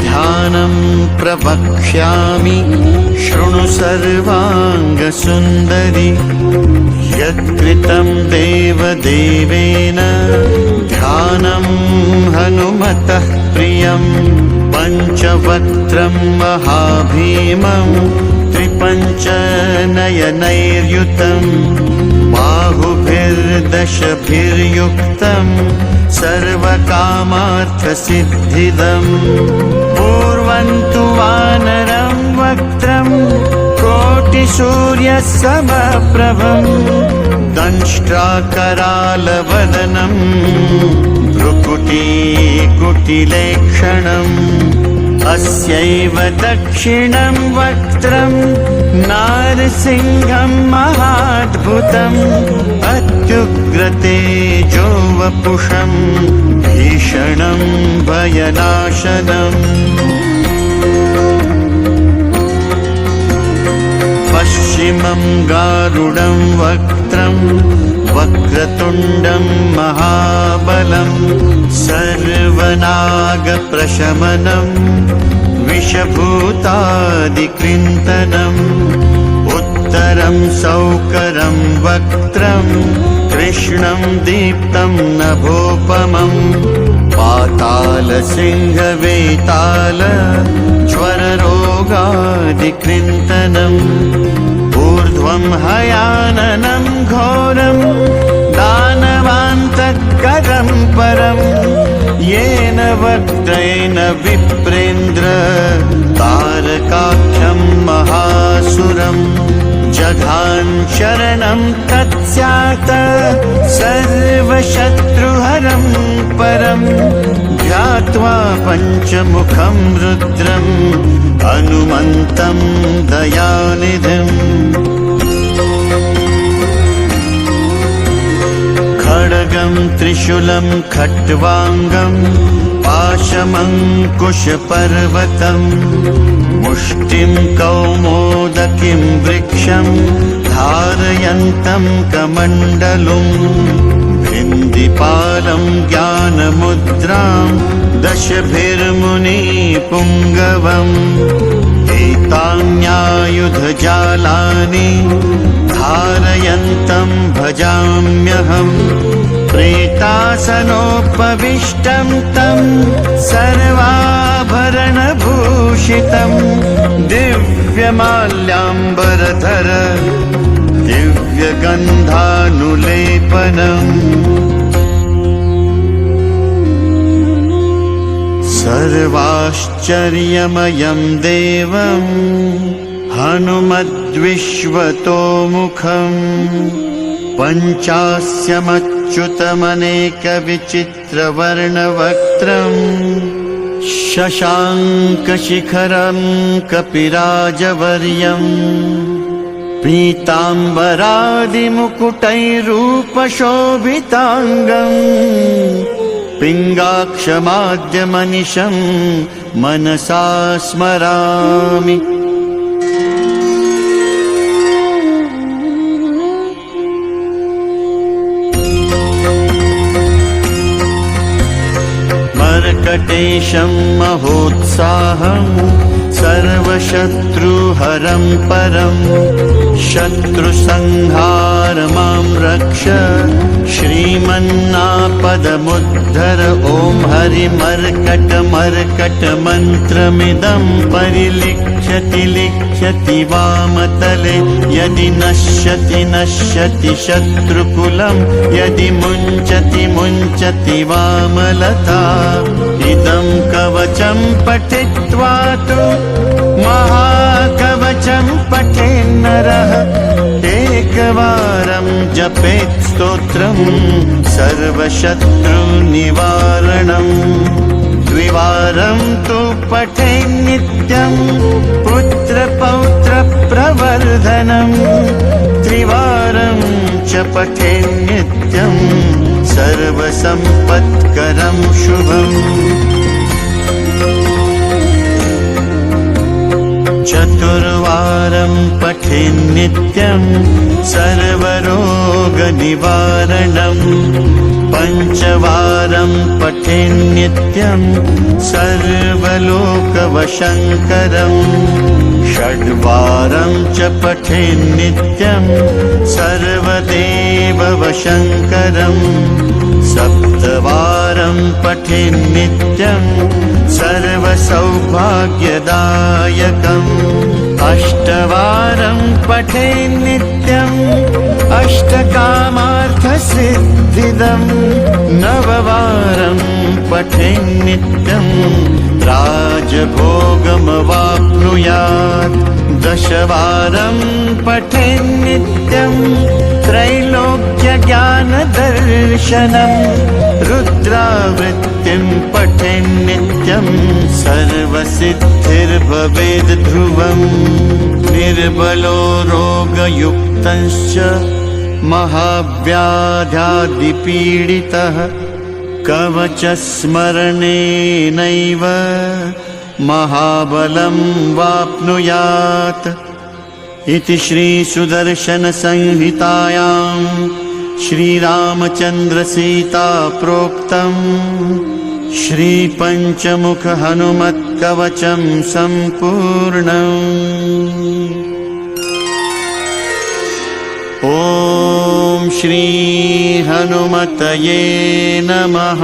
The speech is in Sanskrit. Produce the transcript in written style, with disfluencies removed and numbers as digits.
ध्यानं प्रवक्ष्यामि शृणु सर्वाङ्गसुन्दरि यत्कृतं देवदेवेन ध्यानं हनुमतः प्रियं पञ्चवक्त्रं महाभीमं त्रिपञ्चनयनैर्युतं बाहुभिर्दशभिर्युक्तं सर्वकामार्थसिद्धिदं पूर्वं तु वानरं वक्त्रं कोटिसूर्यसमप्रभं दंष्ट्राकरालवदनं भ्रुकुटीकुटिलेक्षणम् अस्यैव दक्षिणं वक्त्रं नारसिंहं महाद्भुतम् अत्युग्रतेजो वपुषं भीषणं भयनाशनम् पश्चिमं गारुडं वक्त्रं वक्रतुण्डं महाबलं सर्वनागप्रशमनं विषभूतादिकृन्तनम् उत्तरं सौकरं वक्त्रं कृष्णं दीप्तं नभोपमं पातालसिंहवेताल ज्वररोगादिकृन्तनम् ऊर्ध्वं हयाननं घोरं दानवान्तकरं परं येन वक्त्रेण विप्रेन्द्र तारकाख्यं महासुरम् जघाञ्चरणं तत्स्यात् सर्वशत्रुहरं परं ध्यात्वा पञ्चमुखं रुद्रम् हनुमन्तं दयानिधिम् खड्गं त्रिशूलं खट्वाङ्गं पाशमङ्कुशपर्वतं मुष्टिं कौमोदकीं वृक्षं धारयन्तं कमण्डलुं भिन्दिपालं ज्ञानमुद्रां दशभिर्मुनिपुङ्गवम् एतान्यायुधजालानि धारयन्तं भजाम्यहम् प्रेतासनोपविष्टं तं सर्वाभरणभूषितं दिव्यमाल्याम्बरधर दिव्यगन्धानुलेपनम् सर्वाश्चर्यमयं देवं हनुमद्विश्वतोमुखम् पञ्चास्यमच्युतमनेकविचित्रवर्णवक्त्रम् शशाङ्कशिखरं कपिराजवर्यम् पीताम्बरादिमुकुटैरूपशोभिताङ्गम् पिङ्गाक्षमाद्यमनिशं मनसा स्मरामि मर्कटेशं महोत्साहं सर्वशत्रुहरं परं शत्रुसंहार मां रक्ष श्रीमन्नापदमुद्धर ॐ हरिमर्कटमर्कटमन्त्रमिदं परिलिख्यति लिख्यति वामतले यदि नश्यति नश्यति शत्रुकुलं यदि मुञ्चति मुञ्चति वामलता इदं कवचं पठित्वा तु महाकवचं पठेन्नरः एकवारं जपेत् स्तोत्रं सर्वशत्रुनिवारणम् द्विवारं तु पठेन्नित्यं पुत्रपौत्रप्रवर्धनम् त्रिवारं च पठेन्नित्यं सर्वसम्पत्करं शुभम् चतुर्वारं पठेन्नित्यं सर्वरोगनिवारणम् पञ्चवारं पठेन्नित्यं सर्व सर्वलोकवशङ्करम् षड्वारं च पठेन्नित्यं सर्वदेववशङ्करम् सप्तवारं पठेन्नित्यं सर्वसौभाग्यदायकम् अष्टवारं पठेन्नित्यम् अष्टकामार्थसिद्धिदम् नववारं पठेन्नित्यं राजभोगमवाप्नुयात् दशवारं पठेन्नित्यं त्रैलोक्यज्ञानदर्शनं रुद्रावृत्तिं पठेन्नित्यं सर्वसिद्धिर्भवेद् ध्रुवम् निर्बलो रोगयुक्तश्च महाव्याध्यादिपीडितः कवचस्मरणेनैव महाबलं वाप्नुयात् इति श्रीसुदर्शनसंहितायां श्रीरामचन्द्रसीता प्रोक्तम् श्रीपञ्चमुखहनुमत्कवचं सम्पूर्णम्। ॐ श्री हनुमतये नमः।